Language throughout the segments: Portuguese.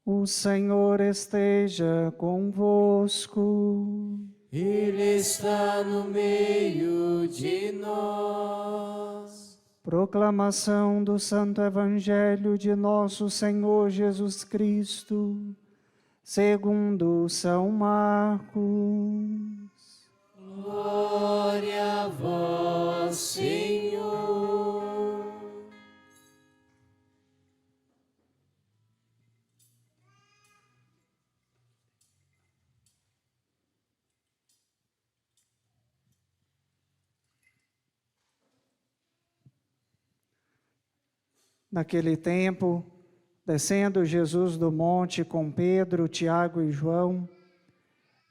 O Senhor esteja convosco. Ele está no meio de nós. Proclamação do Santo Evangelho de nosso Senhor Jesus Cristo, segundo São Marcos. Glória a vós, Senhor. Naquele tempo, descendo Jesus do monte com Pedro, Tiago e João,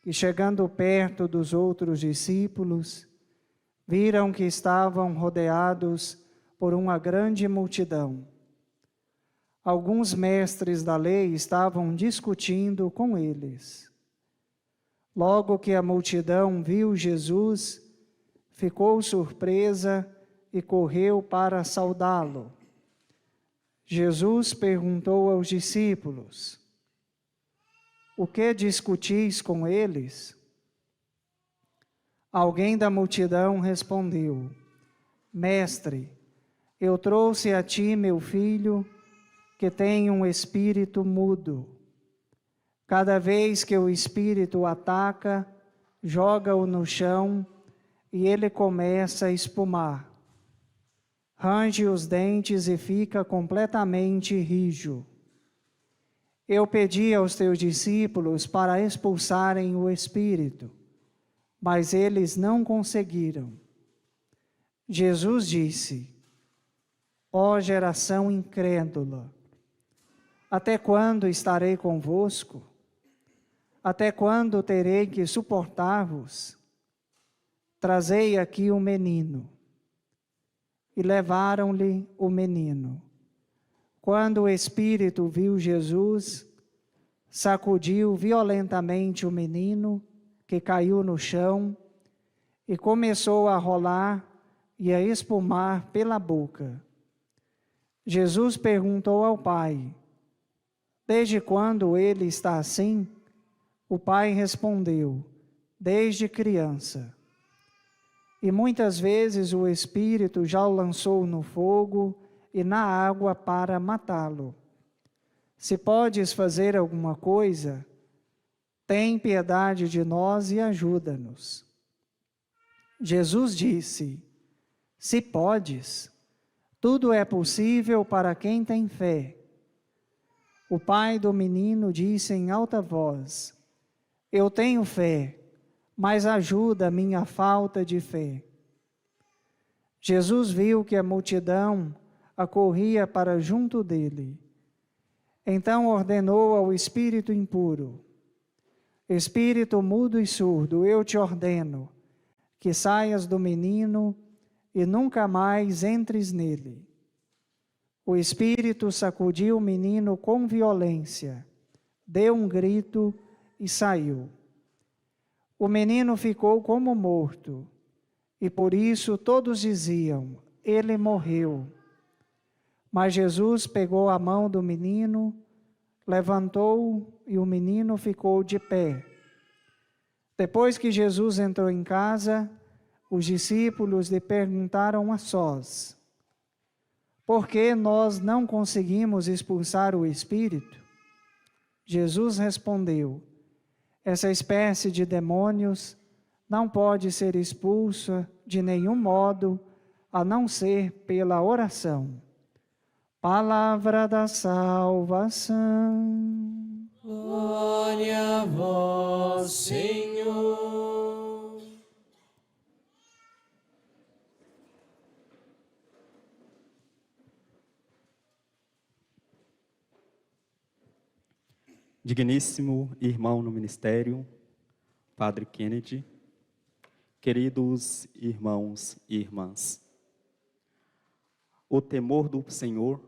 e chegando perto dos outros discípulos, viram que estavam rodeados por uma grande multidão. Alguns mestres da lei estavam discutindo com eles. Logo que a multidão viu Jesus, ficou surpresa e correu para saudá-lo. Jesus perguntou aos discípulos: o que discutis com eles? Alguém da multidão respondeu: Mestre, eu trouxe a ti meu filho, que tem um espírito mudo. Cada vez que o espírito o ataca, joga-o no chão e ele começa a espumar. Range os dentes e fica completamente rijo. Eu pedi aos teus discípulos para expulsarem o espírito, mas eles não conseguiram. Jesus disse: ó geração incrédula, até quando estarei convosco? Até quando terei que suportar-vos? Trazei aqui o menino. E levaram-lhe o menino. Quando o espírito viu Jesus, sacudiu violentamente o menino, que caiu no chão, e começou a rolar e a espumar pela boca. Jesus perguntou ao pai: desde quando ele está assim? O pai respondeu: desde criança. E muitas vezes o espírito já o lançou no fogo e na água para matá-lo. Se podes fazer alguma coisa, tem piedade de nós e ajuda-nos. Jesus disse: se podes, tudo é possível para quem tem fé. O pai do menino disse em alta voz: eu tenho fé, mas ajuda a minha falta de fé. Jesus viu que a multidão acorria para junto dele. Então ordenou ao espírito impuro: espírito mudo e surdo, eu te ordeno que saias do menino e nunca mais entres nele. O espírito sacudiu o menino com violência, deu um grito e saiu. O menino ficou como morto, e por isso todos diziam: ele morreu. Mas Jesus pegou a mão do menino, levantou-o e o menino ficou de pé. Depois que Jesus entrou em casa, os discípulos lhe perguntaram a sós: por que nós não conseguimos expulsar o espírito? Jesus respondeu: essa espécie de demônios não pode ser expulsa de nenhum modo, a não ser pela oração. Palavra da salvação. Glória a vós, Senhor. Digníssimo irmão no ministério, Padre Kennedy, queridos irmãos e irmãs, o temor do Senhor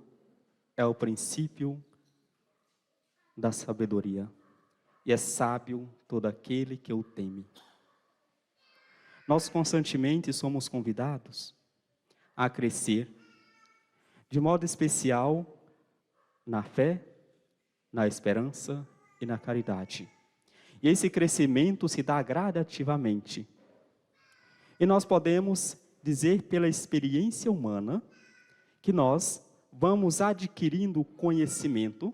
é o princípio da sabedoria, e é sábio todo aquele que o teme. Nós constantemente somos convidados a crescer, de modo especial, na fé na esperança e na caridade. E esse crescimento se dá gradativamente. E nós podemos dizer pela experiência humana que nós vamos adquirindo conhecimento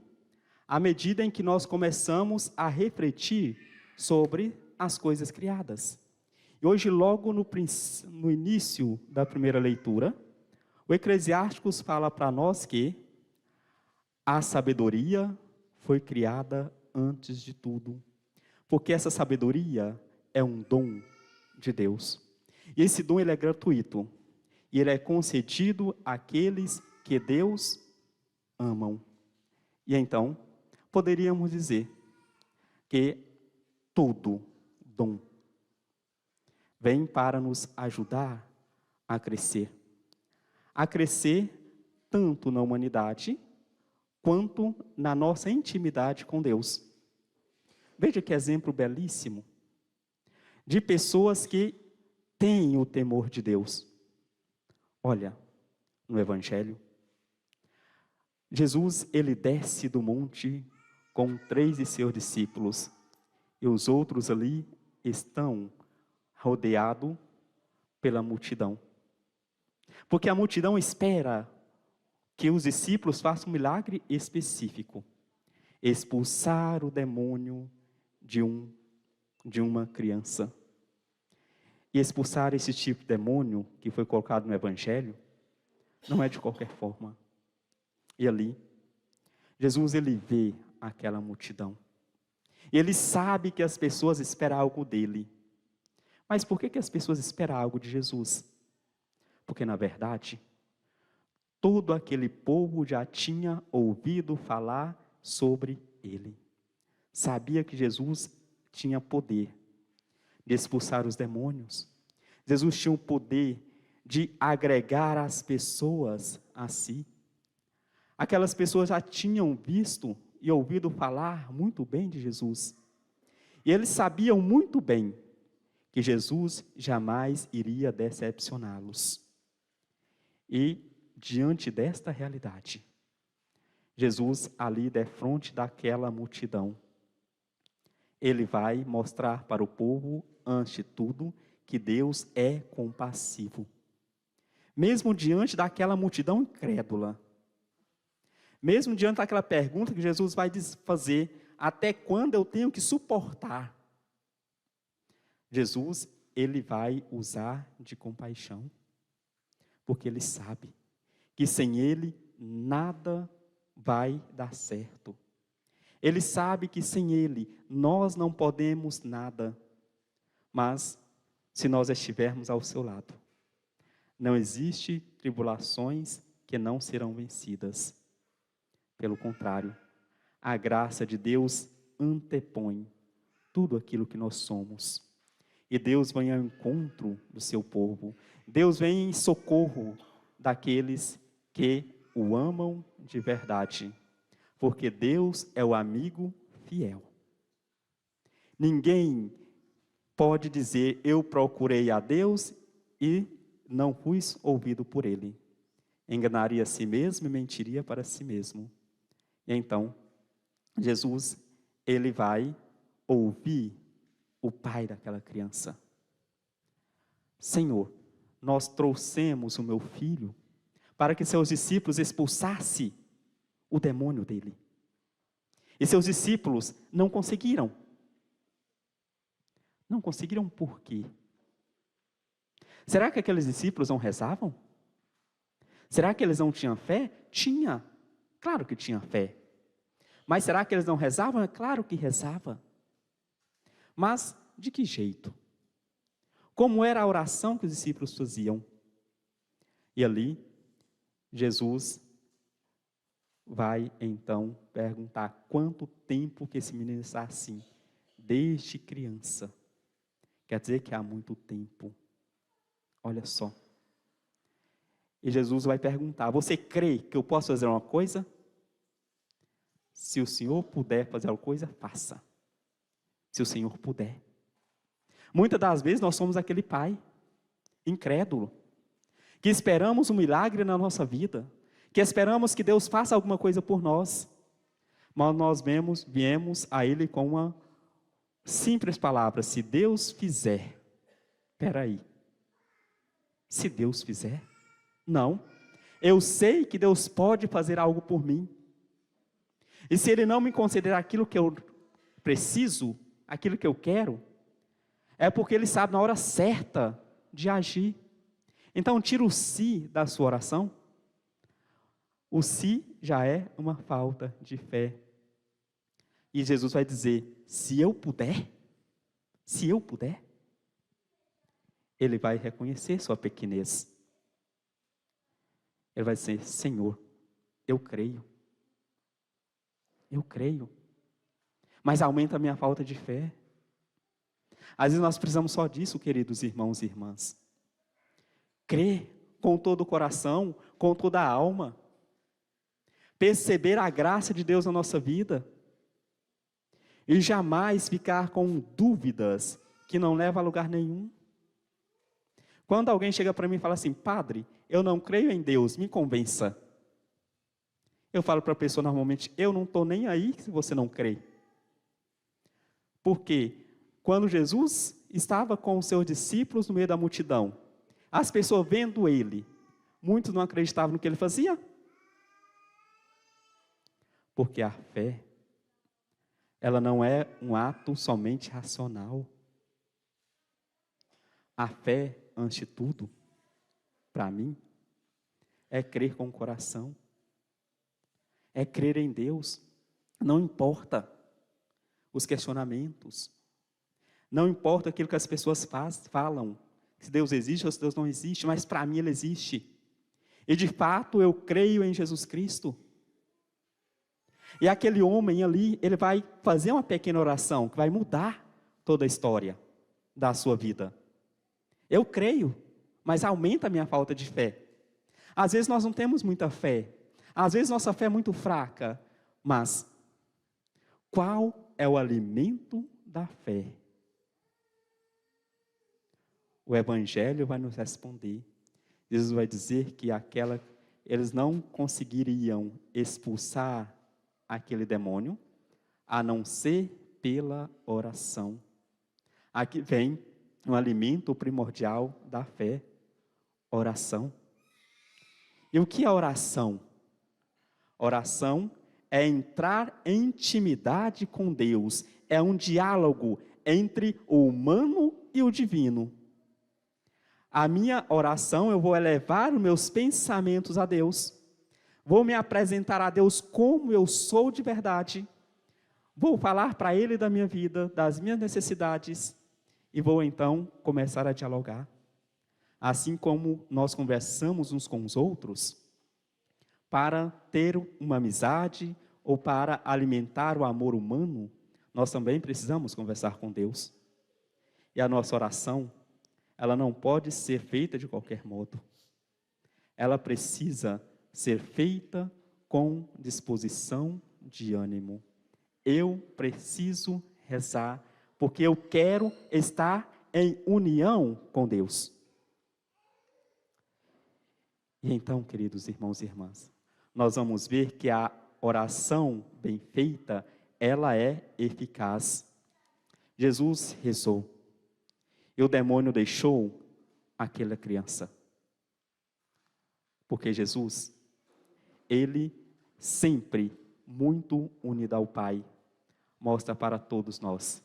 à medida em que nós começamos a refletir sobre as coisas criadas. E hoje, logo no início da primeira leitura, o Eclesiásticos fala para nós que a sabedoria foi criada antes de tudo, porque essa sabedoria é um dom de Deus. E esse dom ele é gratuito, e ele é concedido àqueles que Deus amam. E então, poderíamos dizer que todo dom vem para nos ajudar a crescer tanto na humanidade, quanto na nossa intimidade com Deus. Veja que exemplo belíssimo de pessoas que têm o temor de Deus. Olha, no Evangelho, Jesus, ele desce do monte com 3 de seus discípulos, e os outros ali estão rodeados pela multidão. Porque a multidão espera que os discípulos façam um milagre específico, expulsar o demônio de uma criança. E expulsar esse tipo de demônio que foi colocado no Evangelho não é de qualquer forma. E ali, Jesus ele vê aquela multidão. E ele sabe que as pessoas esperam algo dele. Mas por que as pessoas esperam algo de Jesus? Porque, na verdade, todo aquele povo já tinha ouvido falar sobre ele. Sabia que Jesus tinha poder de expulsar os demônios. Jesus tinha o poder de agregar as pessoas a si. Aquelas pessoas já tinham visto e ouvido falar muito bem de Jesus. E eles sabiam muito bem que Jesus jamais iria decepcioná-los. E, diante desta realidade, Jesus, ali defronte daquela multidão, ele vai mostrar para o povo, antes de tudo, que Deus é compassivo. Mesmo diante daquela multidão incrédula, mesmo diante daquela pergunta que Jesus vai fazer, até quando eu tenho que suportar? Jesus, ele vai usar de compaixão, porque ele sabe que sem ele nada vai dar certo. Ele sabe que sem ele nós não podemos nada, mas se nós estivermos ao seu lado, não existe tribulações que não serão vencidas. Pelo contrário, a graça de Deus antepõe tudo aquilo que nós somos. E Deus vem ao encontro do seu povo. Deus vem em socorro daqueles que o amam de verdade. Porque Deus é o amigo fiel. Ninguém pode dizer, eu procurei a Deus e não fui ouvido por Ele. Enganaria a si mesmo e mentiria para si mesmo. E então, Jesus, ele vai ouvir o pai daquela criança. Senhor, nós trouxemos o meu filho para que seus discípulos expulsassem o demônio dele. E seus discípulos não conseguiram. Não conseguiram por quê? Será que aqueles discípulos não rezavam? Será que eles não tinham fé? Tinha. Claro que tinha fé. Mas será que eles não rezavam? É claro que rezava. Mas de que jeito? Como era a oração que os discípulos faziam? E ali, Jesus vai então perguntar quanto tempo que esse menino está assim, desde criança. Quer dizer que há muito tempo. Olha só. E Jesus vai perguntar, você crê que eu posso fazer uma coisa? Se o Senhor puder fazer alguma coisa, faça. Se o Senhor puder. Muitas das vezes nós somos aquele pai incrédulo, que esperamos um milagre na nossa vida, que esperamos que Deus faça alguma coisa por nós, mas nós viemos a Ele com uma simples palavra: se Deus fizer. Espera aí. Se Deus fizer? Não. Eu sei que Deus pode fazer algo por mim. E se Ele não me conceder aquilo que eu preciso, aquilo que eu quero, é porque Ele sabe na hora certa de agir. Então, tira o se da sua oração. O se já é uma falta de fé. E Jesus vai dizer: se eu puder, Ele vai reconhecer sua pequenez. Ele vai dizer: Senhor, eu creio. Mas aumenta a minha falta de fé. Às vezes nós precisamos só disso, queridos irmãos e irmãs. Crer com todo o coração, com toda a alma. Perceber a graça de Deus na nossa vida. E jamais ficar com dúvidas que não levam a lugar nenhum. Quando alguém chega para mim e fala assim: padre, eu não creio em Deus, me convença. Eu falo para a pessoa normalmente: eu não estou nem aí se você não crê. Porque quando Jesus estava com os seus discípulos no meio da multidão, as pessoas vendo Ele, muitos não acreditavam no que Ele fazia. Porque a fé, ela não é um ato somente racional. A fé, antes de tudo, para mim, é crer com o coração. É crer em Deus. Não importa os questionamentos. Não importa aquilo que as pessoas falam. Se Deus existe ou se Deus não existe. Mas para mim Ele existe. E de fato eu creio em Jesus Cristo. E aquele homem ali, ele vai fazer uma pequena oração que vai mudar toda a história da sua vida. Eu creio, mas aumenta a minha falta de fé. Às vezes nós não temos muita fé. Às vezes nossa fé é muito fraca. Mas qual é o alimento da fé? O Evangelho vai nos responder. Jesus vai dizer que eles não conseguiriam expulsar aquele demônio, a não ser pela oração. Aqui vem um alimento primordial da fé, oração. E o que é oração? Oração é entrar em intimidade com Deus, é um diálogo entre o humano e o divino. A minha oração, eu vou elevar os meus pensamentos a Deus, vou me apresentar a Deus como eu sou de verdade, vou falar para Ele da minha vida, das minhas necessidades, e vou então começar a dialogar. Assim como nós conversamos uns com os outros, para ter uma amizade ou para alimentar o amor humano, nós também precisamos conversar com Deus. E a nossa oração, ela não pode ser feita de qualquer modo. Ela precisa ser feita com disposição de ânimo. Eu preciso rezar, porque eu quero estar em união com Deus. E então, queridos irmãos e irmãs, nós vamos ver que a oração bem feita, ela é eficaz. Jesus rezou, e o demônio deixou aquela criança. Porque Jesus, Ele sempre muito unido ao Pai, mostra para todos nós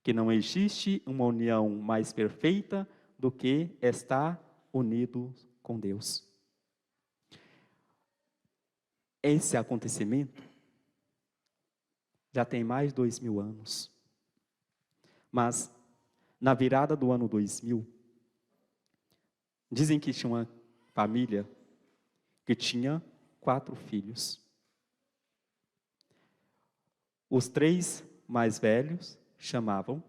que não existe uma união mais perfeita do que estar unido com Deus. Esse acontecimento já tem mais de 2000 anos. Mas, na virada do ano 2000, dizem que tinha uma família que tinha 4 filhos. Os 3 mais velhos chamavam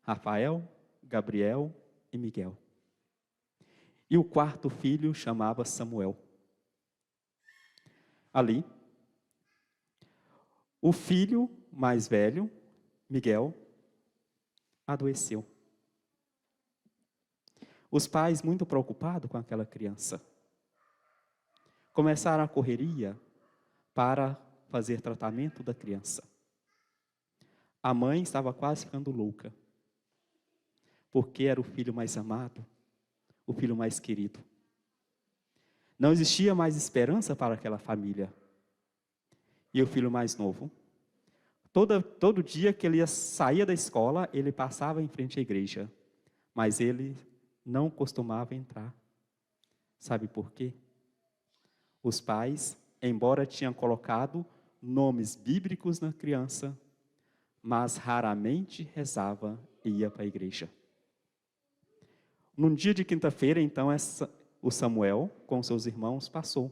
Rafael, Gabriel e Miguel. E o 4º filho chamava Samuel. Ali, o filho mais velho, Miguel, adoeceu. Os pais, muito preocupados com aquela criança, começaram a correria para fazer tratamento da criança. A mãe estava quase ficando louca, porque era o filho mais amado, o filho mais querido. Não existia mais esperança para aquela família. E o filho mais novo, todo dia que ele saía da escola, ele passava em frente à igreja, mas ele não costumava entrar. Sabe por quê? Os pais, embora tinham colocado nomes bíblicos na criança, mas raramente rezava e ia para a igreja. Num dia de quinta-feira, então, o Samuel, com seus irmãos, passou.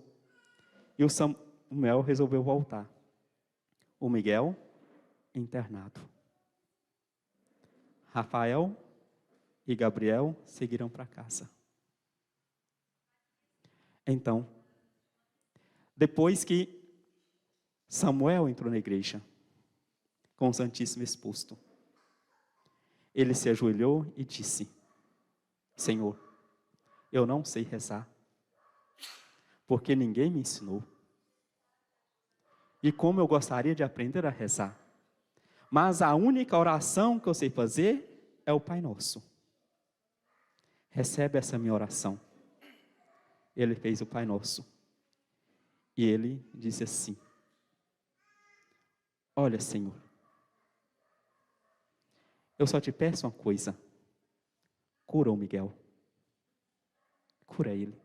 E o Samuel resolveu voltar. O Miguel, internado. Rafael e Gabriel seguiram para casa. Então, depois que Samuel entrou na igreja, com o Santíssimo exposto, ele se ajoelhou e disse: Senhor, eu não sei rezar, porque ninguém me ensinou. E como eu gostaria de aprender a rezar. Mas a única oração que eu sei fazer é o Pai Nosso. Recebe essa minha oração. Ele fez o Pai Nosso. E ele disse assim: olha, Senhor, eu só te peço uma coisa. Cura o Miguel. Cura ele.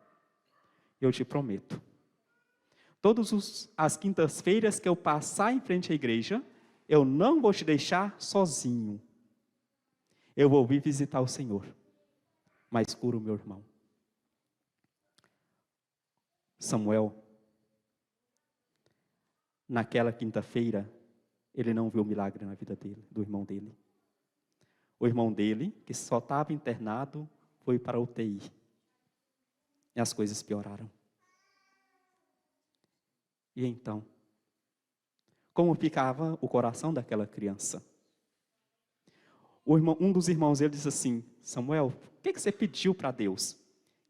Eu te prometo. Todas as quintas-feiras que eu passar em frente à igreja, eu não vou te deixar sozinho. Eu vou vir visitar o Senhor. Mas cura o meu irmão. Samuel, naquela quinta-feira, ele não viu o milagre na vida dele, do irmão dele. O irmão dele, que só estava internado, foi para a UTI. E as coisas pioraram. E então, como ficava o coração daquela criança? Um dos irmãos dele disse assim: Samuel, o que você pediu para Deus?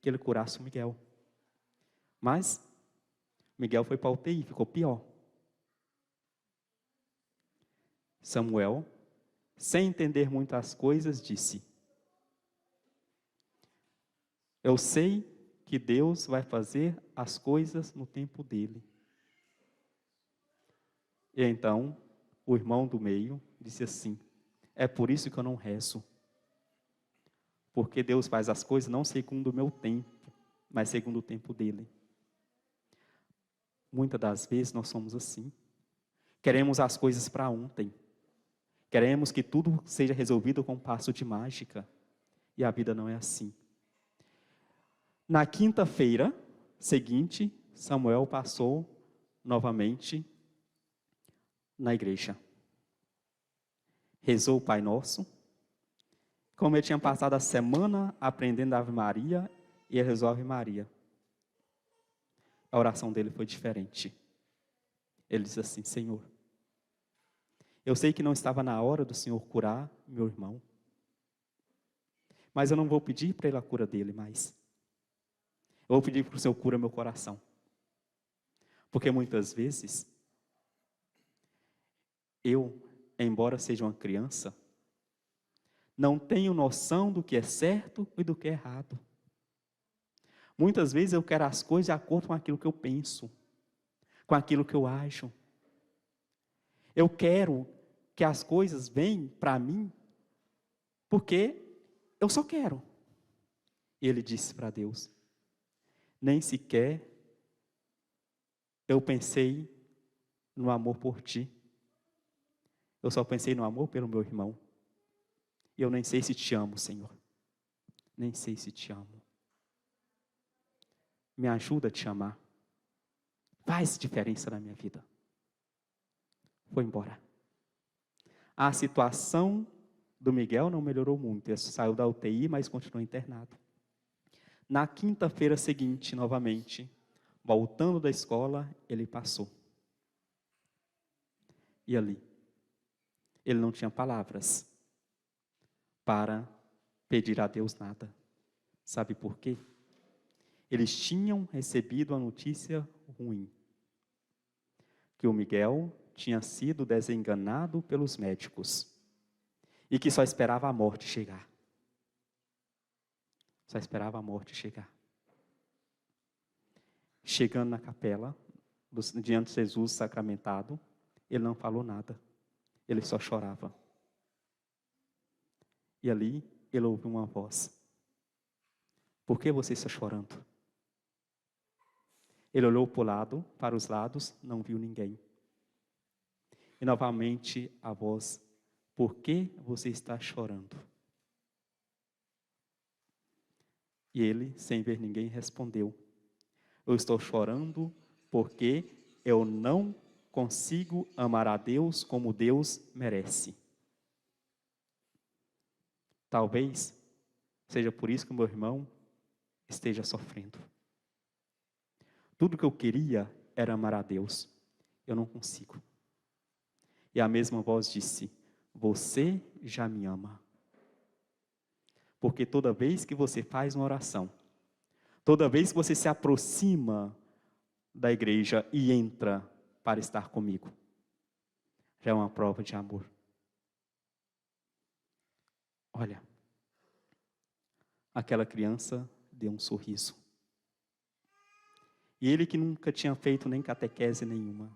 Que ele curasse o Miguel. Mas Miguel foi para a UTI, ficou pior. Samuel, sem entender muitas coisas, disse: eu sei que Deus vai fazer as coisas no tempo dele. E então, o irmão do meio disse assim: é por isso que eu não rezo. Porque Deus faz as coisas não segundo o meu tempo, mas segundo o tempo dele. Muitas das vezes nós somos assim. Queremos as coisas para ontem. Queremos que tudo seja resolvido com um passo de mágica. E a vida não é assim. Na quinta-feira seguinte, Samuel passou novamente na igreja. Rezou o Pai Nosso. Como ele tinha passado a semana aprendendo a Ave Maria, e ele rezou a Ave Maria. A oração dele foi diferente. Ele disse assim: Senhor, eu sei que não estava na hora do Senhor curar meu irmão, mas eu não vou pedir para ele a cura dele mais. Eu vou pedir para o Senhor cura meu coração. Porque muitas vezes, eu, embora seja uma criança, não tenho noção do que é certo e do que é errado. Muitas vezes eu quero as coisas de acordo com aquilo que eu penso, com aquilo que eu acho. Eu quero que as coisas venham para mim, porque eu só quero. E ele disse para Deus: nem sequer eu pensei no amor por ti. Eu só pensei no amor pelo meu irmão. E eu nem sei se te amo, Senhor. Nem sei se te amo. Me ajuda a te amar. Faz diferença na minha vida. Foi embora. A situação do Miguel não melhorou muito. Ele saiu da UTI, mas continuou internado. Na quinta-feira seguinte, novamente, voltando da escola, ele passou. E ali, ele não tinha palavras para pedir a Deus nada. Sabe por quê? Eles tinham recebido a notícia ruim. que o Miguel tinha sido desenganado pelos médicos e que só esperava a morte chegar. Só esperava a morte chegar. Chegando na capela, diante de Jesus sacramentado, ele não falou nada. Ele só chorava. E ali ele ouviu uma voz. Por que você está chorando? Ele olhou para os lados, não viu ninguém. E novamente a voz, por que você está chorando? E ele, sem ver ninguém, respondeu, eu estou chorando porque eu não consigo amar a Deus como Deus merece. Talvez seja por isso que o meu irmão esteja sofrendo. Tudo que eu queria era amar a Deus. Eu não consigo. E a mesma voz disse, você já me ama. Porque toda vez que você faz uma oração, toda vez que você se aproxima da igreja e entra para estar comigo, já é uma prova de amor. Olha, aquela criança deu um sorriso. E ele que nunca tinha feito nem catequese nenhuma,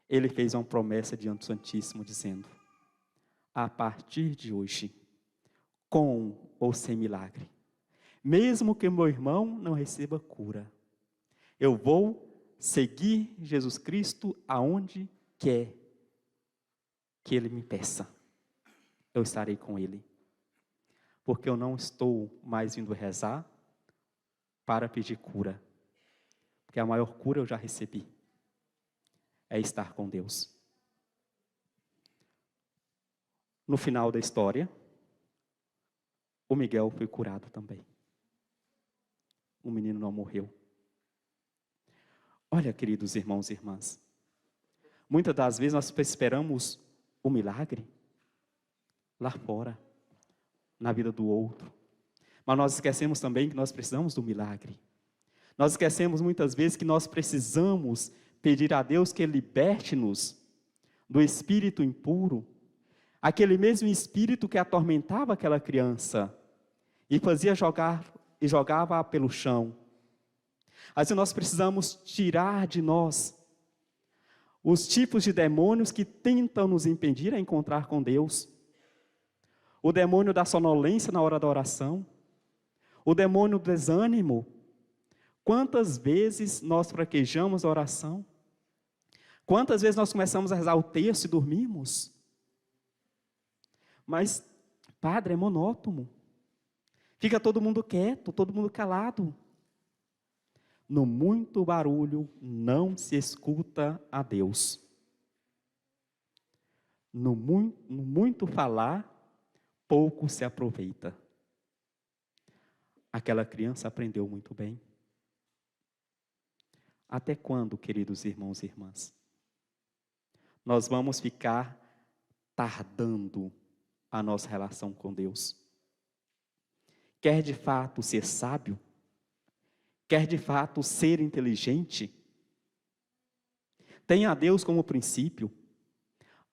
ele fez uma promessa diante do Santíssimo, dizendo, a partir de hoje, com ou sem milagre, mesmo que meu irmão não receba cura, eu vou seguir Jesus Cristo aonde quer que Ele me peça. Eu estarei com Ele. Porque eu não estou mais vindo rezar para pedir cura. Porque a maior cura eu já recebi. É estar com Deus. No final da história, o Miguel foi curado também. O menino não morreu. Olha, queridos irmãos e irmãs, muitas das vezes nós esperamos o milagre lá fora, na vida do outro. Mas nós esquecemos também que nós precisamos do milagre. Nós esquecemos muitas vezes que nós precisamos pedir a Deus que Ele liberte-nos do espírito impuro, aquele mesmo espírito que atormentava aquela criança e jogava pelo chão. Assim nós precisamos tirar de nós os tipos de demônios que tentam nos impedir a encontrar com Deus. O demônio da sonolência na hora da oração, o demônio do desânimo. Quantas vezes nós fraquejamos a oração? Quantas vezes nós começamos a rezar o texto e dormimos? Mas, padre, é monótono. Fica todo mundo quieto, todo mundo calado. No muito barulho não se escuta a Deus. No muito falar, pouco se aproveita. Aquela criança aprendeu muito bem. Até quando, queridos irmãos e irmãs, nós vamos ficar tardando a nossa relação com Deus? Quer de fato ser sábio? Quer de fato ser inteligente? Tenha a Deus como princípio.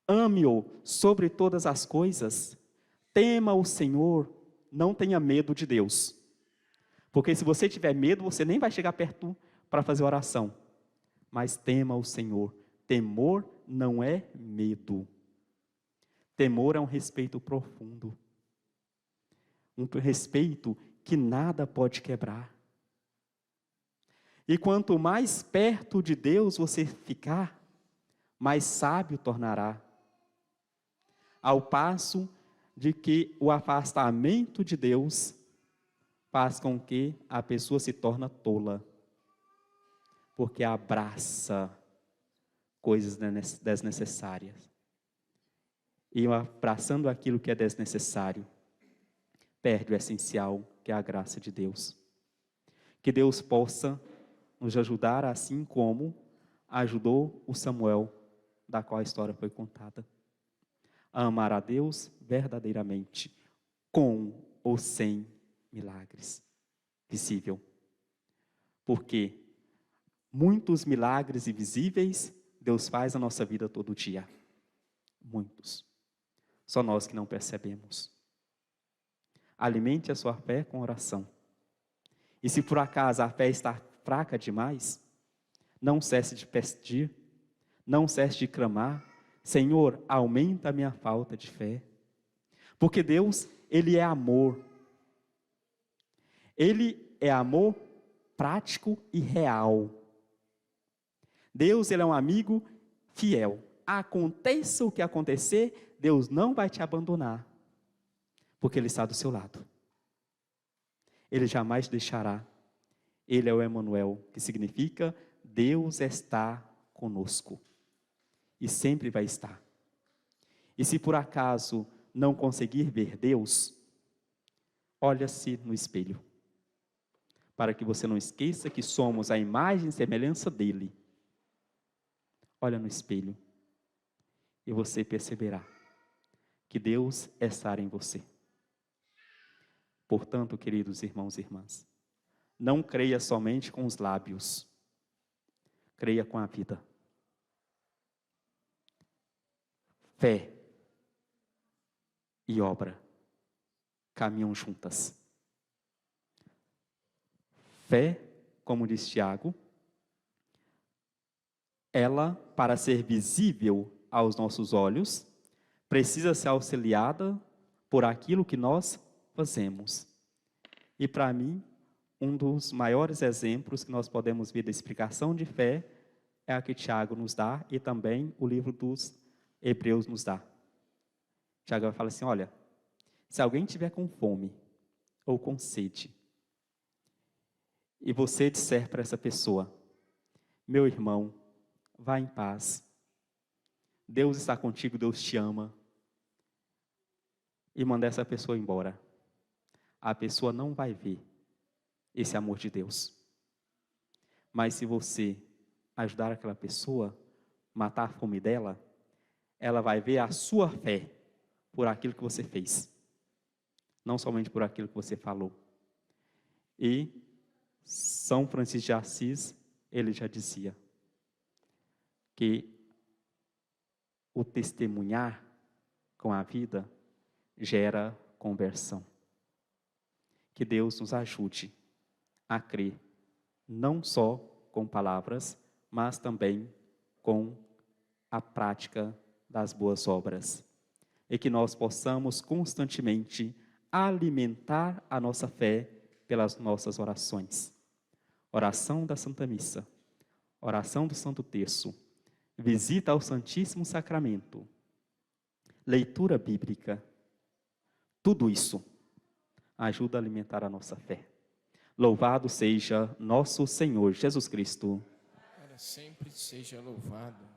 Ame-o sobre todas as coisas. Tema o Senhor. Não tenha medo de Deus. Porque se você tiver medo, você nem vai chegar perto para fazer oração. Mas tema o Senhor. Temor não é medo. Temor é um respeito profundo. Um respeito que nada pode quebrar. E quanto mais perto de Deus você ficar, mais sábio tornará. Ao passo de que o afastamento de Deus faz com que a pessoa se torne tola, porque abraça coisas desnecessárias. E abraçando aquilo que é desnecessário, perde o essencial, que é a graça de Deus. Que Deus possa nos ajudar assim como ajudou o Samuel, da qual a história foi contada. A amar a Deus verdadeiramente, com ou sem milagres. Visível. Porque Muitos milagres invisíveis Deus faz na nossa vida todo dia. Muitos. Só nós que não percebemos. Alimente a sua fé com oração. E se por acaso a fé está fraca demais, não cesse de pedir, não cesse de clamar: Senhor, aumenta a minha falta de fé. Porque Deus, Ele é amor. Ele é amor prático e real. Deus, Ele é um amigo fiel. Aconteça o que acontecer, Deus não vai te abandonar, porque Ele está do seu lado. Ele jamais te deixará. Ele é o Emanuel, que significa Deus está conosco. E sempre vai estar. E se por acaso não conseguir ver Deus, olha-se no espelho, para que você não esqueça que somos a imagem e semelhança dEle. Olha no espelho e você perceberá que Deus está em você. Portanto, queridos irmãos e irmãs, não creia somente com os lábios, creia com a vida. Fé e obra caminham juntas. Fé, como diz Tiago, ela, para ser visível aos nossos olhos, precisa ser auxiliada por aquilo que nós fazemos. E para mim, um dos maiores exemplos que nós podemos ver da explicação de fé é a que Tiago nos dá e também o livro dos Hebreus nos dá. Tiago fala assim: olha, se alguém tiver com fome ou com sede, e você disser para essa pessoa: meu irmão, vá em paz, Deus está contigo, Deus te ama, e mandar essa pessoa embora, a pessoa não vai ver esse amor de Deus. Mas se você ajudar aquela pessoa, matar a fome dela, ela vai ver a sua fé por aquilo que você fez, não somente por aquilo que você falou. E São Francisco de Assis, ele já dizia que o testemunhar com a vida gera conversão. Que Deus nos ajude a crer, não só com palavras, mas também com a prática das boas obras. E que nós possamos constantemente alimentar a nossa fé pelas nossas orações. Oração da Santa Missa, oração do Santo Terço, visita ao Santíssimo Sacramento, leitura bíblica, tudo isso ajuda a alimentar a nossa fé. Louvado seja nosso Senhor Jesus Cristo. Para sempre seja louvado.